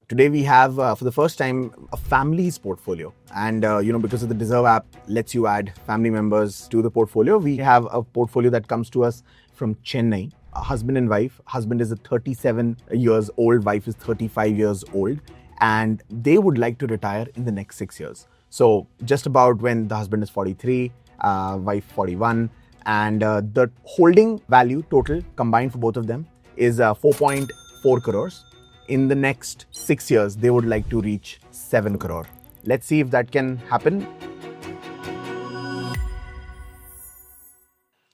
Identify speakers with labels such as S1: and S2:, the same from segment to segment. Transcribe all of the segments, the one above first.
S1: Today we have, for the first time, a family's portfolio. And, because of the Dezerv app lets you add family members to the portfolio, we have a portfolio that comes to us from Chennai, a husband and wife. Husband is 37 years old, wife is 35 years old, and they would like to retire in the next 6 years. So just about when the husband is 43, wife 41, and the holding value total combined for both of them is 4.4 crores. In the next 6 years, they would like to reach 7 crore. Let's see if that can happen.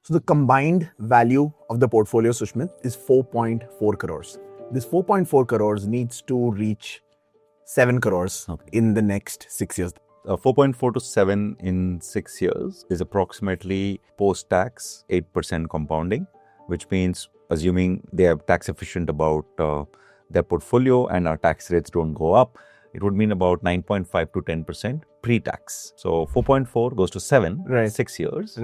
S1: So the combined value of the portfolio, Sushmit, is 4.4 crores. This 4.4 crores needs to reach 7 crores in the next 6 years.
S2: 4.4 to 7 in 6 years is approximately post-tax 8% compounding, which means assuming they are tax efficient about their portfolio and our tax rates don't go up, it would mean about 9.5 to 10% pre-tax. So 4.4 goes to 7,
S1: Right.
S2: 6 years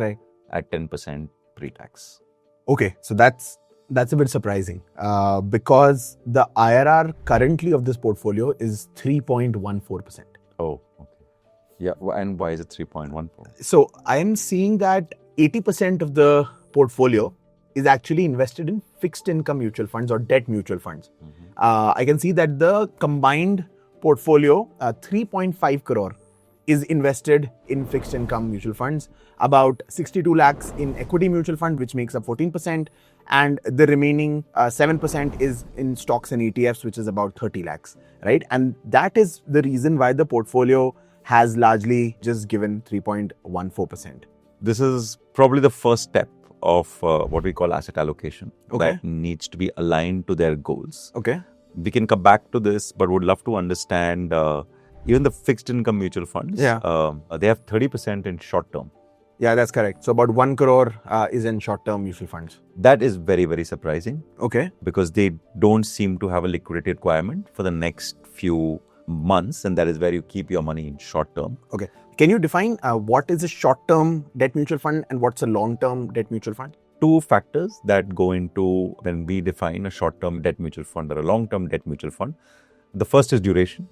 S2: at 10% pre-tax.
S1: Okay, so that's a bit surprising because the IRR currently of this portfolio is 3.14%.
S2: Oh, okay. Yeah, and why is it 3.14?
S1: So I am seeing that 80% of the portfolio is actually invested in fixed income mutual funds or debt mutual funds. I can see that the combined portfolio, 3.5 crore, is invested in fixed income mutual funds, about 62 lakhs in equity mutual fund, which makes up 14%, and the remaining 7% is in stocks and ETFs, which is about 30 lakhs, right? And that is the reason why the portfolio has largely just given 3.14%.
S2: This is probably the first step of what we call asset allocation that needs to be aligned to their goals.
S1: Okay.
S2: We can come back to this, but would love to understand even the fixed income mutual funds.
S1: Yeah.
S2: They have 30% in short term.
S1: Yeah, that's correct. So about 1 crore is in short-term mutual funds.
S2: That is very, very surprising.
S1: Okay.
S2: Because they don't seem to have a liquidity requirement for the next few months, and that is where you keep your money in short term.
S1: Okay. Can you define what is a short-term debt mutual fund and what's a long-term debt mutual fund?
S2: Two factors that go into when we define a short-term debt mutual fund or a long-term debt mutual fund. The first is duration,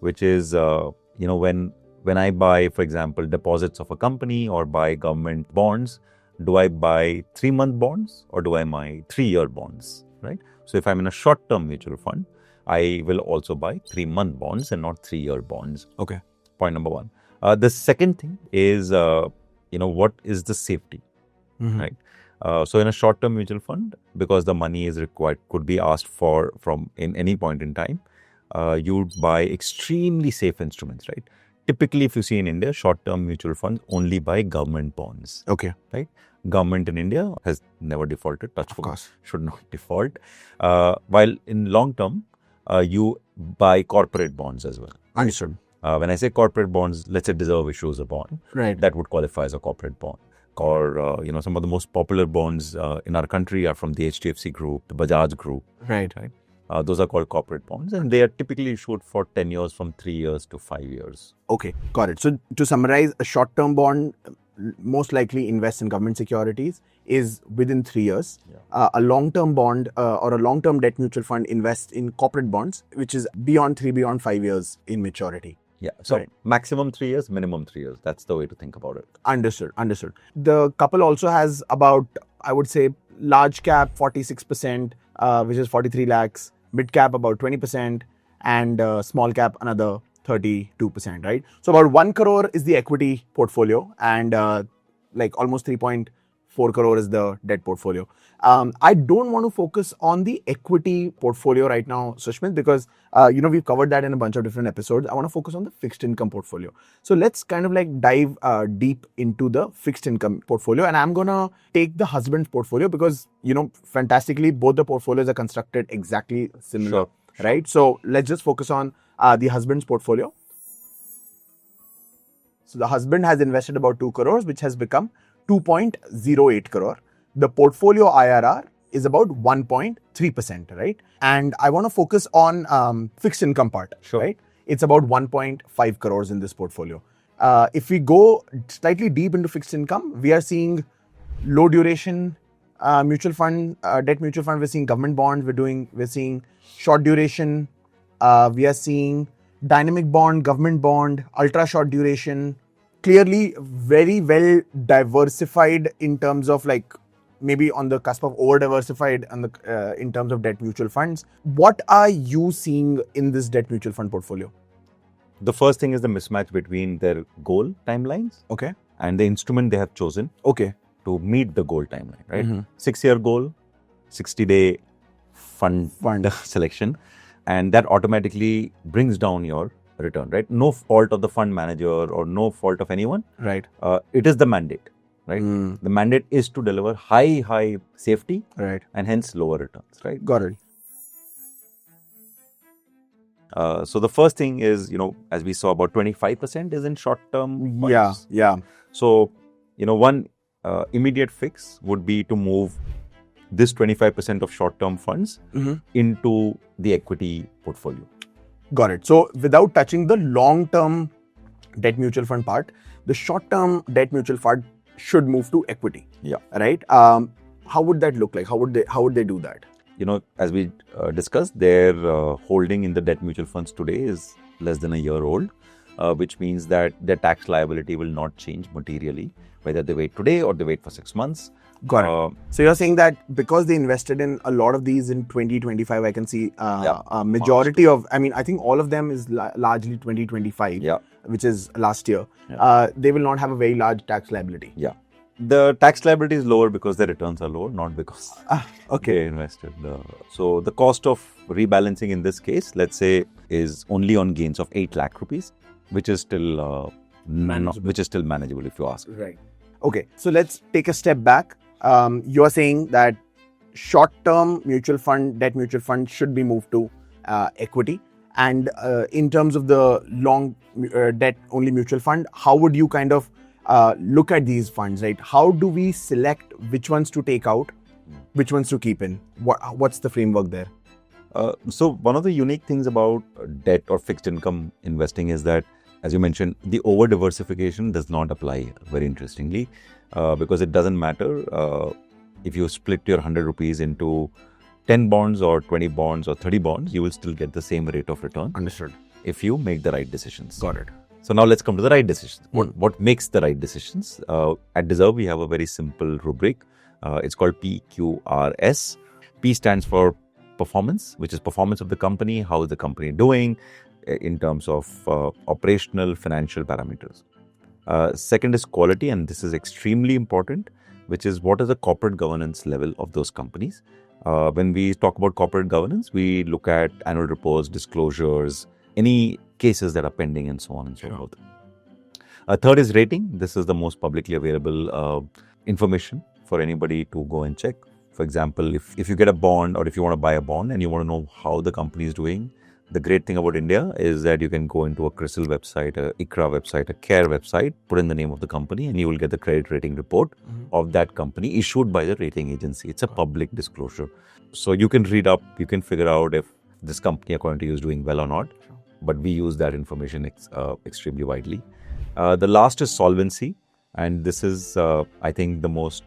S2: which is, when I buy, for example, deposits of a company or buy government bonds, do I buy 3-month bonds or do I buy 3-year bonds, right? So if I'm in a short-term mutual fund, I will also buy 3-month bonds and not 3-year bonds.
S1: Okay.
S2: Point number one. The second thing is, what is the safety, right? So in a short-term mutual fund, because the money is required, could be asked for from in any point in time, you'd buy extremely safe instruments, right? Typically, if you see in India, short-term mutual funds only buy government bonds.
S1: Okay.
S2: Right? Government in India has never defaulted, touch wood, should not default. While in long-term, you buy corporate bonds as well.
S1: Understood.
S2: When I say corporate bonds, let's say Dezerv issues a bond.
S1: Right.
S2: That would qualify as a corporate bond. Or, some of the most popular bonds in our country are from the HDFC group, the Bajaj group.
S1: Right.
S2: Those are called corporate bonds, and they are typically issued for 10 years, from 3 years to 5 years.
S1: Okay, got it. So to summarize, a short-term bond most likely invests in government securities is within 3 years. Yeah. A long-term bond or a long-term debt mutual fund invests in corporate bonds, which is beyond 5 years in maturity.
S2: Yeah, so maximum 3 years, minimum 3 years. That's the way to think about it.
S1: Understood. The couple also has about, I would say, large cap 46%, which is 43 lakhs, mid cap about 20%, and small cap another 32%, right? So about 1 crore is the equity portfolio, and almost 3.4 crore is the debt portfolio. I don't want to focus on the equity portfolio right now, Sushmit, because we've covered that in a bunch of different episodes. I want to focus on the fixed income portfolio. So let's kind of dive deep into the fixed income portfolio, and I'm gonna take the husband's portfolio because fantastically both the portfolios are constructed exactly similar, right? So let's just focus on the husband's portfolio. So the husband has invested about 2 crores, which has become 2.08 crore. The portfolio IRR is about 1.3%, right? And I want to focus on fixed income part, right? It's about 1.5 crores in this portfolio. If we go slightly deep into fixed income, we are seeing low duration mutual fund, debt mutual fund. We're seeing government bonds. We're seeing short duration We are seeing dynamic bond, government bond, ultra short duration, clearly very well diversified in terms of like maybe on the cusp of over diversified on the in terms of debt mutual funds. What are you seeing in this debt mutual fund portfolio?
S2: The first thing is the mismatch between their goal timelines
S1: Okay.
S2: and the instrument they have chosen
S1: Okay.
S2: to meet the goal timeline, right?
S1: Mm-hmm.
S2: 6-year goal, 60-day fund selection, and that automatically brings down your return, right? No fault of the fund manager or no fault of anyone.
S1: Right.
S2: It is the mandate, right? The mandate is to deliver high safety,
S1: Right.
S2: and hence lower returns, right?
S1: Got it.
S2: So the first thing is, as we saw, about 25% is in short-term funds.
S1: Yeah.
S2: So, one immediate fix would be to move this 25% of short-term funds into the equity portfolio.
S1: Got it. So without touching the long-term debt mutual fund part, the short-term debt mutual fund should move to equity.
S2: Yeah.
S1: Right. How would that look like? How would they do that?
S2: As we discussed, their holding in the debt mutual funds today is less than a year old, which means that their tax liability will not change materially, whether they wait today or they wait for 6 months.
S1: Got it. So you're saying that because they invested in a lot of these in 2025, I can see a majority of, I think all of them is largely 2025, which is last year. They will not have a very large tax liability.
S2: Yeah. The tax liability is lower because their returns are lower, not because they invested. So the cost of rebalancing in this case, let's say, is only on gains of 8 lakh rupees, which is still manageable if you ask.
S1: Right. Okay. So let's take a step back. You're saying that short-term mutual fund, debt mutual fund should be moved to equity. And in terms of the long debt only mutual fund, how would you kind of look at these funds, right? How do we select which ones to take out, which ones to keep in? What's the framework there?
S2: So one of the unique things about debt or fixed income investing is that, as you mentioned, the over diversification does not apply, very interestingly, because it doesn't matter if you split your 100 rupees into 10 bonds or 20 bonds or 30 bonds, you will still get the same rate of return.
S1: Understood.
S2: If you make the right decisions.
S1: Got it.
S2: So now let's come to the right decisions. What makes the right decisions? At Dezerv, we have a very simple rubric. It's called PQRS. P stands for performance, which is performance of the company. How is the company doing in terms of operational, financial parameters? Second is quality, and this is extremely important, which is what is the corporate governance level of those companies. When we talk about corporate governance, we look at annual reports, disclosures, any cases that are pending, and so on and so forth. Third is rating. This is the most publicly available information for anybody to go and check. For example, if you get a bond or if you want to buy a bond and you want to know how the company is doing, the great thing about India is that you can go into a CRISIL website, a ICRA website, a CARE website, put in the name of the company, and you will get the credit rating report of that company issued by the rating agency. It's a public disclosure. So you can read up, you can figure out if this company, according to you, is doing well or not. But we use that information extremely widely. The last is solvency. And this is, I think, the most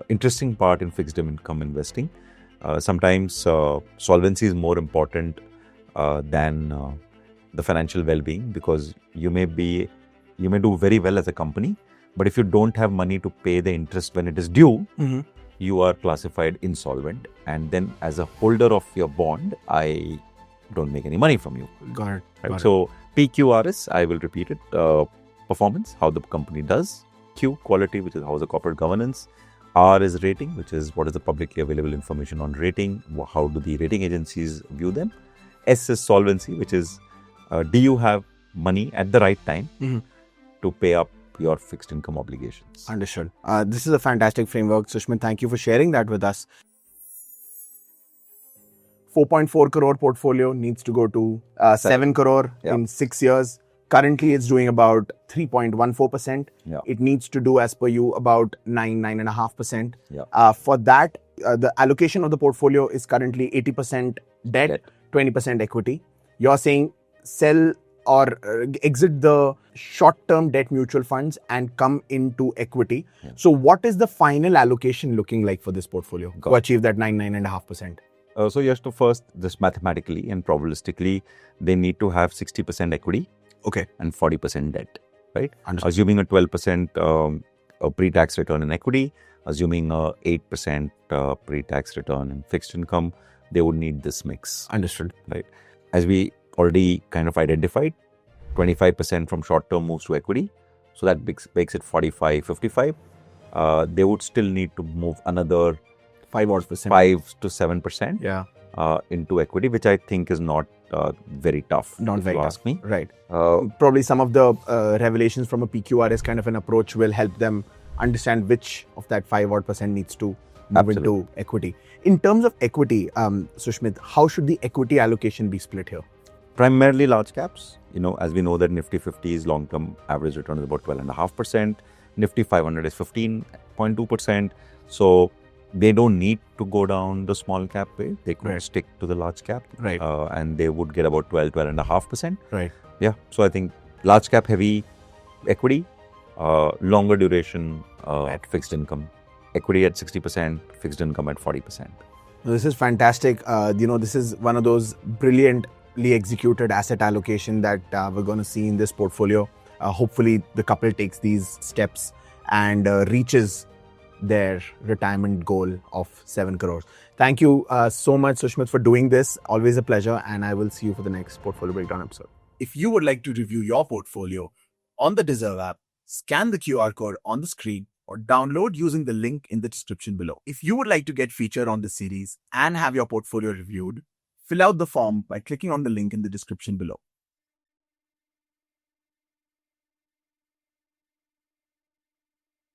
S2: interesting part in fixed income investing. Sometimes solvency is more important than the financial well-being, because you may do very well as a company, but if you don't have money to pay the interest when it is due, you are classified insolvent. And then as a holder of your bond, I don't make any money from you.
S1: Got it.
S2: Right? So PQRS, I will repeat it, performance, how the company does. Q, quality, which is how is the corporate governance. R is rating, which is what is the publicly available information on rating, how do the rating agencies view them. S is solvency, which is do you have money at the right time to pay up your fixed income obligations.
S1: Understood. This is a fantastic framework. Sushmit, thank you for sharing that with us. 4.4 crore portfolio needs to go to 7 crore in 6 years. Currently, it's doing about 3.14%. It needs to do, as per you, about 9.5%. For that, the allocation of the portfolio is currently 80% debt, 20% equity. You're saying sell or exit the short-term debt mutual funds and come into equity. So what is the final allocation looking like for this portfolio to achieve that 9.5%?
S2: So you have to first, just mathematically and probabilistically, they need to have 60% equity
S1: Okay.
S2: and 40% debt, right?
S1: Understood.
S2: Assuming a 12% pre-tax return in equity, assuming a 8% pre-tax return in fixed income, they would need this mix.
S1: Understood.
S2: Right. As we already kind of identified, 25% from short-term moves to equity. So that makes it 45, 55. They would still need to move another
S1: 5 odd %.
S2: 5 to 7%
S1: Yeah.
S2: into equity, which I think is not very tough.
S1: Not
S2: if
S1: very
S2: you
S1: tough.
S2: ask me.
S1: Right.
S2: Uh,
S1: Probably some of the revelations from a PQRS kind of an approach will help them understand which of that 5 odd % needs to move into equity. In terms of equity, Sushmit, how should the equity allocation be split here?
S2: Primarily large caps. As we know that Nifty 50's long-term average return is about 12.5%. Nifty 500 is 15.2%. So they don't need to go down the small cap way. They could stick to the large cap.
S1: Right.
S2: And they would get about 12.5%.
S1: Right.
S2: Yeah. So I think large cap heavy equity, longer duration fixed income. Equity at 60%, fixed income at 40%.
S1: This is fantastic. This is one of those brilliantly executed asset allocation that we're going to see in this portfolio. Hopefully, the couple takes these steps and reaches their retirement goal of 7 crores. Thank you so much, Sushmit, for doing this. Always a pleasure, and I will see you for the next portfolio breakdown episode.
S3: If you would like to review your portfolio on the Dezerv app, scan the QR code on the screen or download using the link in the description below. If you would like to get featured on this series and have your portfolio reviewed, fill out the form by clicking on the link in the description below.